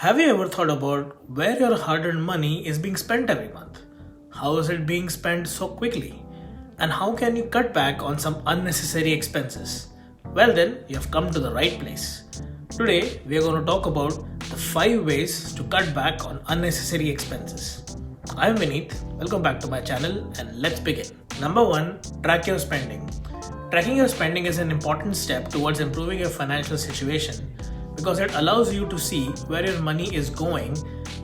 Have you ever thought about where your hard-earned money is being spent every month? How is it being spent so quickly? And how can you cut back on some unnecessary expenses? Well then, you have come to the right place. Today, we are going to talk about the 5 ways to cut back on unnecessary expenses. I'm Vineet, welcome back to my channel and let's begin. Number 1. Track your spending. Tracking your spending is an important step towards improving your financial situation because it allows you to see where your money is going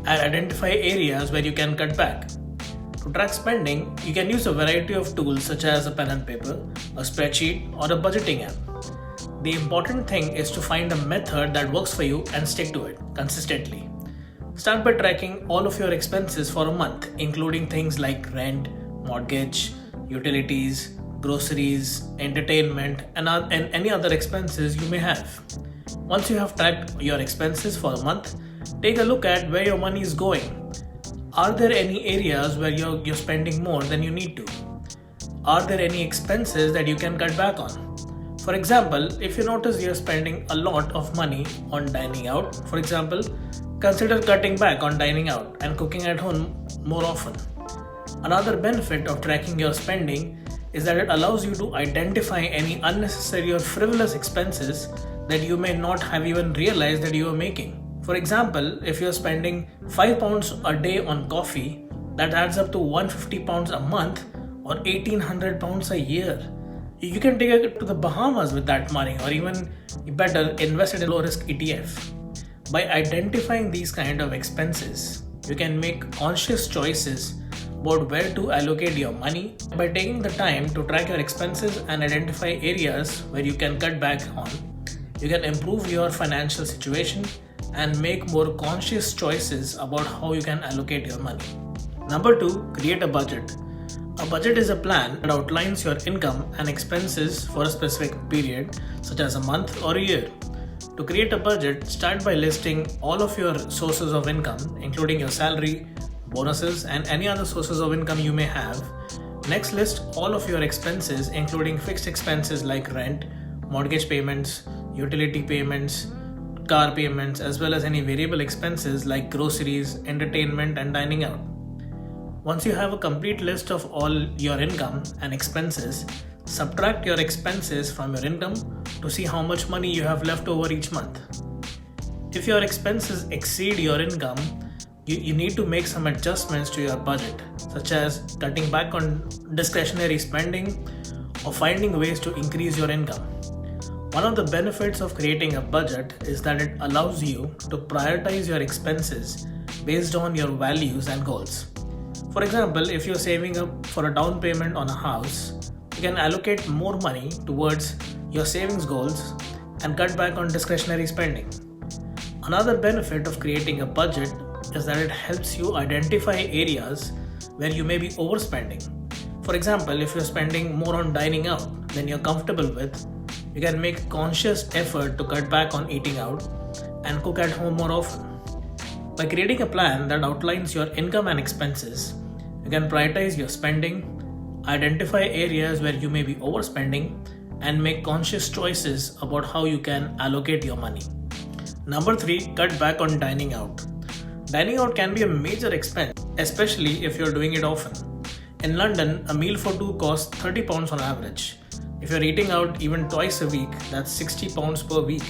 and identify areas where you can cut back. To track spending, you can use a variety of tools such as a pen and paper, a spreadsheet, or a budgeting app. The important thing is to find a method that works for you and stick to it consistently. Start by tracking all of your expenses for a month, including things like rent, mortgage, utilities, groceries, entertainment, and any other expenses you may have. Once you have tracked your expenses for a month, take a look at where your money is going. Are there any areas where you're spending more than you need to? Are there any expenses that you can cut back on? For example, if you notice you're spending a lot of money on dining out, for example, consider cutting back on dining out and cooking at home more often. Another benefit of tracking your spending is that it allows you to identify any unnecessary or frivolous expenses that you may not have even realized that you are making. For example, if you're spending £5 a day on coffee, that adds up to £150 a month or £1,800 a year. You can take it to the Bahamas with that money, or even better, invest in a low risk ETF. By identifying these kind of expenses, you can make conscious choices about where to allocate your money. By taking the time to track your expenses and identify areas where you can cut back on, you can improve your financial situation and make more conscious choices about how you can allocate your money. Number 2, create a budget. A budget is a plan that outlines your income and expenses for a specific period, such as a month or a year. To create a budget, start by listing all of your sources of income, including your salary, bonuses, and any other sources of income you may have. Next, list all of your expenses, including fixed expenses like rent, mortgage payments, utility payments, car payments, as well as any variable expenses like groceries, entertainment, and dining out. Once you have a complete list of all your income and expenses, subtract your expenses from your income to see how much money you have left over each month. If your expenses exceed your income, you need to make some adjustments to your budget, such as cutting back on discretionary spending or finding ways to increase your income. One of the benefits of creating a budget is that it allows you to prioritize your expenses based on your values and goals. For example, if you're saving up for a down payment on a house, you can allocate more money towards your savings goals and cut back on discretionary spending. Another benefit of creating a budget is that it helps you identify areas where you may be overspending. For example, if you're spending more on dining out than you're comfortable with, you can make conscious effort to cut back on eating out and cook at home more often. By creating a plan that outlines your income and expenses, you can prioritize your spending, identify areas where you may be overspending, and make conscious choices about how you can allocate your money. Number 3, cut back on dining out. Dining out can be a major expense, especially if you're doing it often. In London, a meal for 2 costs £30 on average. If you're eating out even twice a week, that's £60 per week,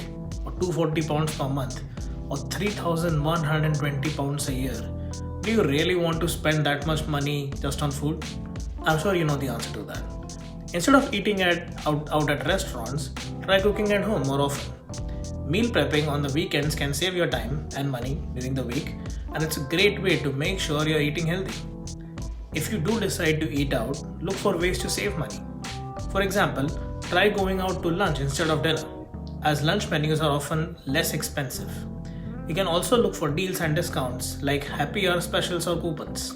or £240 per month, or £3,120 a year. Do you really want to spend that much money just on food? I'm sure you know the answer to that. Instead of eating out at restaurants, try cooking at home more often. Meal prepping on the weekends can save your time and money during the week, and it's a great way to make sure you're eating healthy. If you do decide to eat out, look for ways to save money. For example, try going out to lunch instead of dinner, as lunch menus are often less expensive. You can also look for deals and discounts like happy hour specials or coupons.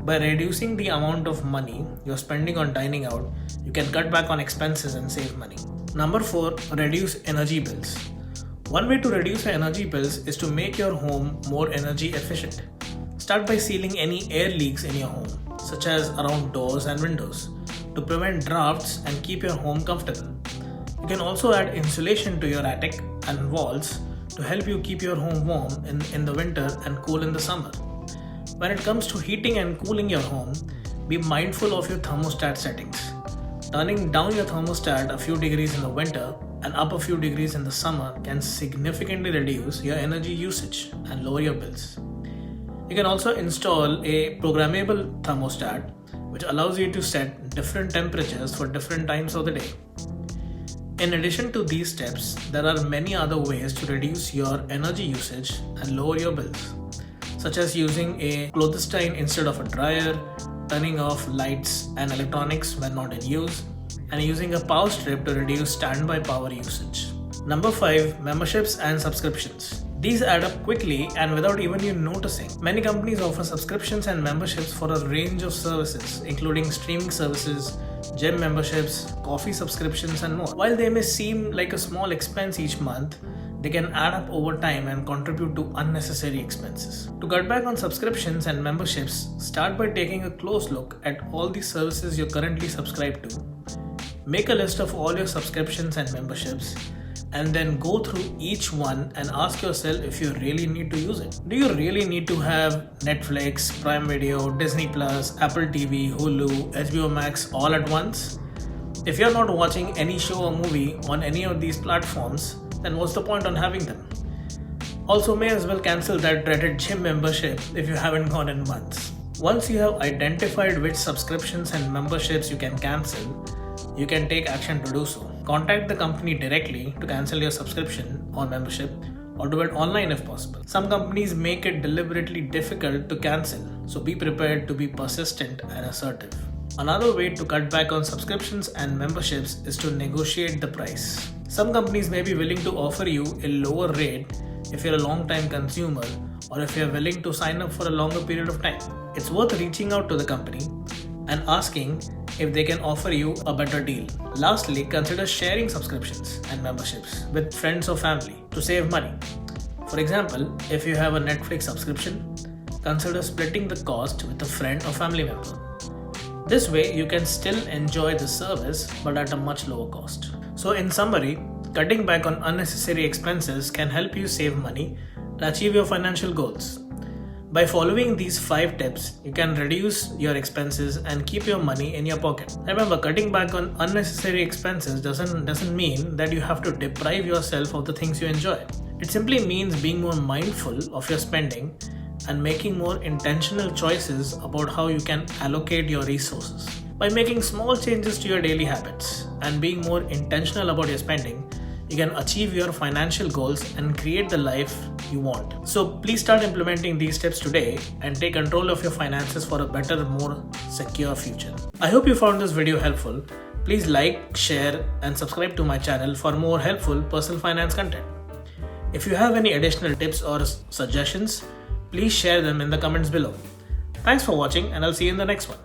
By reducing the amount of money you're spending on dining out, you can cut back on expenses and save money. Number 4, reduce energy bills. One way to reduce your energy bills is to make your home more energy efficient. Start by sealing any air leaks in your home, such as around doors and windows, to prevent drafts and keep your home comfortable. You can also add insulation to your attic and walls to help you keep your home warm in the winter and cool in the summer. When it comes to heating and cooling your home, be mindful of your thermostat settings. Turning down your thermostat a few degrees in the winter and up a few degrees in the summer can significantly reduce your energy usage and lower your bills. You can also install a programmable thermostat which allows you to set different temperatures for different times of the day. In addition to these steps, there are many other ways to reduce your energy usage and lower your bills, such as using a clothestine instead of a dryer, turning off lights and electronics when not in use, and using a power strip to reduce standby power usage. Number 5. Memberships and subscriptions. These add up quickly and without even you noticing. Many companies offer subscriptions and memberships for a range of services, including streaming services, gym memberships, coffee subscriptions, and more. While they may seem like a small expense each month, they can add up over time and contribute to unnecessary expenses. To cut back on subscriptions and memberships, start by taking a close look at all the services you're currently subscribed to. Make a list of all your subscriptions and memberships, and then go through each one and ask yourself if you really need to use it. Do you really need to have Netflix, Prime Video, Disney Plus, Apple TV, Hulu, HBO Max all at once? If you're not watching any show or movie on any of these platforms, then what's the point on having them? Also, may as well cancel that dreaded gym membership if you haven't gone in months. Once you have identified which subscriptions and memberships you can cancel, you can take action to do so. Contact the company directly to cancel your subscription or membership, or do it online if possible. Some companies make it deliberately difficult to cancel, so be prepared to be persistent and assertive. Another way to cut back on subscriptions and memberships is to negotiate the price. Some companies may be willing to offer you a lower rate if you're a long-time consumer or if you're willing to sign up for a longer period of time. It's worth reaching out to the company and asking if they can offer you a better deal. Lastly, consider sharing subscriptions and memberships with friends or family to save money. For example, if you have a Netflix subscription, consider splitting the cost with a friend or family member. This way, you can still enjoy the service but at a much lower cost. So in summary, cutting back on unnecessary expenses can help you save money and achieve your financial goals. By following these 5 tips, you can reduce your expenses and keep your money in your pocket. Remember, cutting back on unnecessary expenses doesn't mean that you have to deprive yourself of the things you enjoy. It simply means being more mindful of your spending and making more intentional choices about how you can allocate your resources. By making small changes to your daily habits and being more intentional about your spending, you can achieve your financial goals and create the life you want. So please start implementing these steps today and take control of your finances for a better, more secure future. I hope you found this video helpful. Please like, share, and subscribe to my channel for more helpful personal finance content. If you have any additional tips or suggestions, please share them in the comments below. Thanks for watching, and I'll see you in the next one.